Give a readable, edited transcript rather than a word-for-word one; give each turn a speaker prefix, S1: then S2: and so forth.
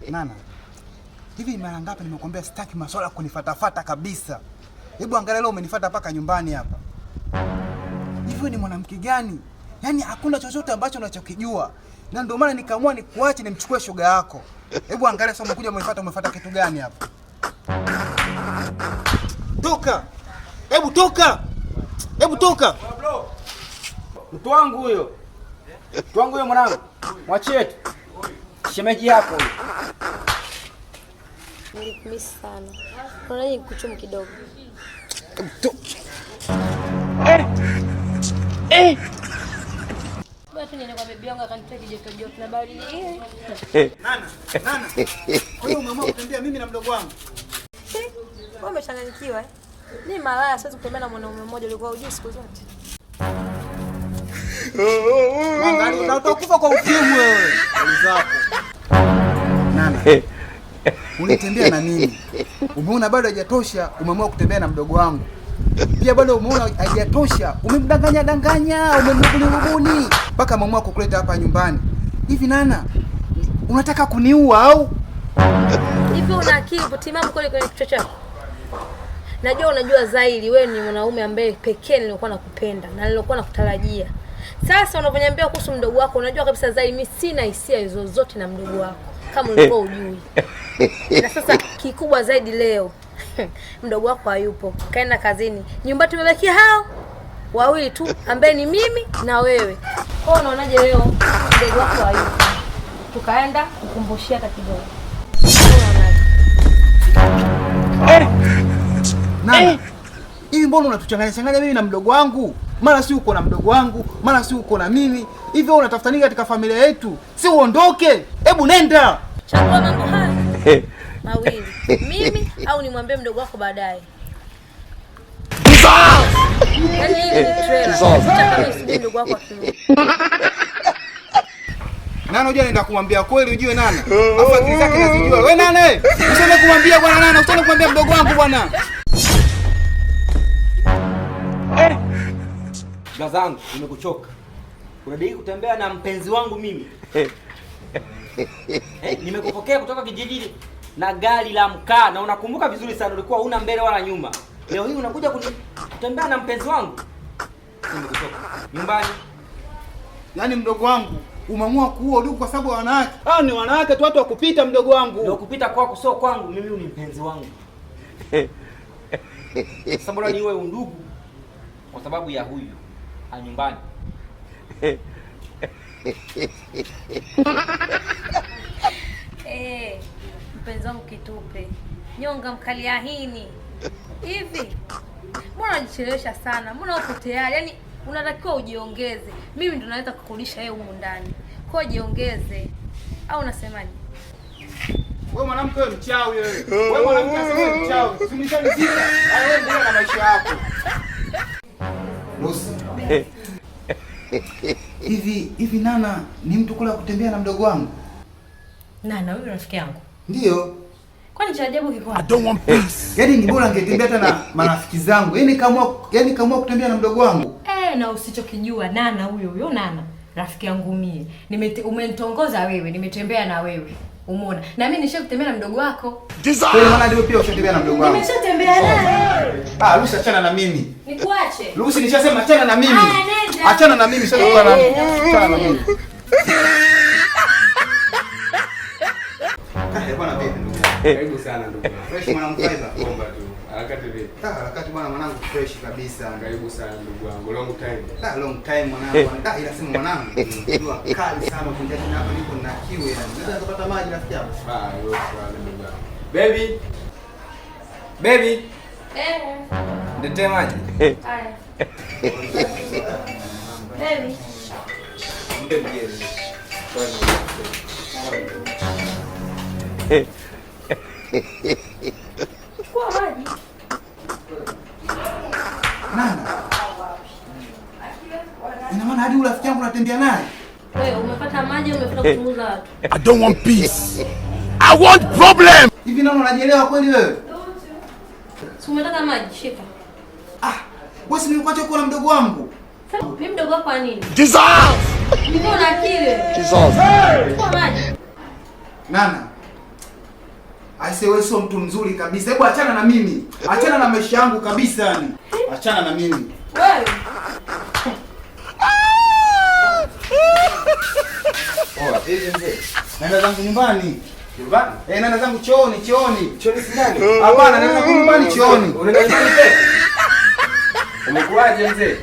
S1: Nana, hivi mara ngapi nimekuambia sitaki masuala kunifatafata kabisa? Hebu angalia leo umenifuata mpaka nyumbani hapa. Hivi ni mwanamke gani? Yaani hakuna chochote ambacho unachokijua. Na ndio maana nikaamua nikuache nimchukue shoga yako. Hebu angalia sasa umekuja umefuata kitu gani hapa? Toka! Hebu toka! Hebu toka!
S2: Mtu wangu huyo. Mtu wangu huyo mwanangu. Mwachie tu. Shemeji yako huyo.
S3: Nilikumisi sana. Unaona nikuchumu kidogo. Basi niende kwa bibi yangu akanitoa kijoto na baridi hii.
S1: Nana. Kwa hiyo umeamua kutembea mimi na mdogo wangu.
S3: Wewe umechanganyikiwa eh? Mimi malaya siwezi kutembea na mwanaume mmoja ulikuwa hujui siku zote.
S1: Angalia na utakufa kwa ukimwi wewe. Ulizako. Nana. Unatembea na nini? Umeona bado haijatosha, umeamua kutembea na mdogo wangu. Pia bado umeona haijatosha, umemdanganya, umemrubuni mpaka umeamua kukuleta hapa nyumbani. Hivi Nana, unataka kuniua au?
S3: Hivi una akili timamu kwenye kichwa chako? Najua unajua zaidi wewe ni mwanaume ambaye pekee nilikuwa nakupenda na nilikuwa nakutarajia. Sasa unaponiambia kuhusu mdogo wako, unajua kabisa zaidi mimi sina hisia zozote na mdogo wako kama ulikuwa ujui. Na sasa kikubwa zaidi leo mdogo wako hayupo, kaenda kazini. Nyumbani tumebakia hao wawili tu ambaye ni mimi na wewe. Kwa hiyo unaonaje leo mdogo wako hayupo? Tukaenda kukumbushia hata kidogo.
S1: Nana, hivi mbona unatuchanganya mimi na mdogo wangu? Mara si uko na mdogo wangu, mara si uko na mimi. Hivi wewe unatafuta nini katika familia yetu? Si uondoke. Hebu nenda.
S3: Chagua mambo haya mawili. Mimi au nimwambie mdogo wako baadaye. Mdogo wako akirudi.
S1: Nana, unajua naenda kumwambia kweli ujue Nana. Afu akili zake nazijua. Wewe nane? Usiende kumwambia bwana Nana, usiende kumwambia mdogo wangu bwana.
S2: Gazangu, nimekuchoka. Unadai kutembea na mpenzi wangu mimi. Nimekupokea kutoka kijijini na gari la mkaa na unakumbuka vizuri sana ulikuwa huna mbele wala nyuma. Leo hii unakuja kutembea na mpenzi wangu. Nimekuchoka. Nyumbani.
S1: Yaani mdogo wangu umeamua kuua ndugu kwa sababu ya wanawake. Hao ni wanawake tu, watu wa kupita mdogo wangu.
S2: Ndio kupita kwako sio kwangu, mimi ni mpenzi wangu. Sasa mbona niwe undugu kwa sababu ya huyu nyumbani?
S3: Mpenzi wangu kitupe. Nyonga mkalia hini. Hivi. Mbona unajichelewesha sana? Mbona uko tayari? Yaani unatakiwa ujiongeze. Mimi ndo naweza kukurudisha wewe huko ndani. Kwa jiongeze. Au unasemaje?
S1: Wewe mwanamke wewe mchawi wewe. Wewe mwanamke wewe mchawi. Usinishalizika. Wewe ndio na maisha yako. Lucy. Hivi Nana ni mtu kula kutembea na mdogo wangu?
S3: Nana huyu rafiki yangu.
S1: Ndio.
S3: Kwani cha ajabu kiko wapi?
S1: I don't want peace. Yaani ni bora ningetembea hata na marafiki zangu. Yaani kaamua kutembea na mdogo wangu.
S3: Na usichokijua Nana huyo Nana rafiki yangu mie. Umenitongoza wewe, nimetembea na wewe. Umeona? Na mimi nishakutembea na mdogo wako.
S1: Wewe maana ndio pia ushatembea na mdogo wangu.
S3: Nimeshatembea naye.
S1: Lucy achana na mimi.
S3: Nikuache.
S1: Lucy nishasema achana na mimi. Achana na mimi sasa kwa nani? Achana na mimi. Bwana vipi ndugu?
S4: Karibu sana ndugu.
S1: Fresh mwanangu Faiza.
S4: Bomba tu. Harakati vipi?
S1: Harakati bwana mwanangu fresh kabisa.
S4: Karibu sana ndugu wangu. Long time.
S1: Long time mwanangu. Ila simu mwanangu. Jua kali sana ukiingia hapa niko na kiu yani. Naweza kupata maji rafiki yangu.
S4: Yo swala ndugu wangu. Baby. Baby. Ndete maji.
S3: Haya. Baby. Kwa maji.
S1: Nana. Ina maana hadi rafiki yangu unatembea naye?
S3: Wewe umepata maji, umepata kuchunguza watu.
S5: I don't want peace. I want problem.
S1: Hivi Nana unajielewa kweli wewe?
S3: Si umetaka maji, shika.
S1: Wewe si nilikuacha kwa mdogo wangu.
S3: Sasa mimi mdogo wako wa nini?
S5: Dissolve.
S3: Hivi una akili?
S5: Jesus.
S1: Nana. Aise wewe sio mtu mzuri kabisa. Hebu achana na mimi. Achana na maisha yangu kabisa yani. Achana na mimi.
S3: Wewe.
S1: Oh, mzee. Naenda zangu nyumbani.
S4: Nyumbani?
S1: Naenda zangu chooni.
S4: Chooni si nani?
S1: Hapana, naenda zangu nyumbani chooni.
S4: Unaenda nyumbani tena? Umekuaje mzee?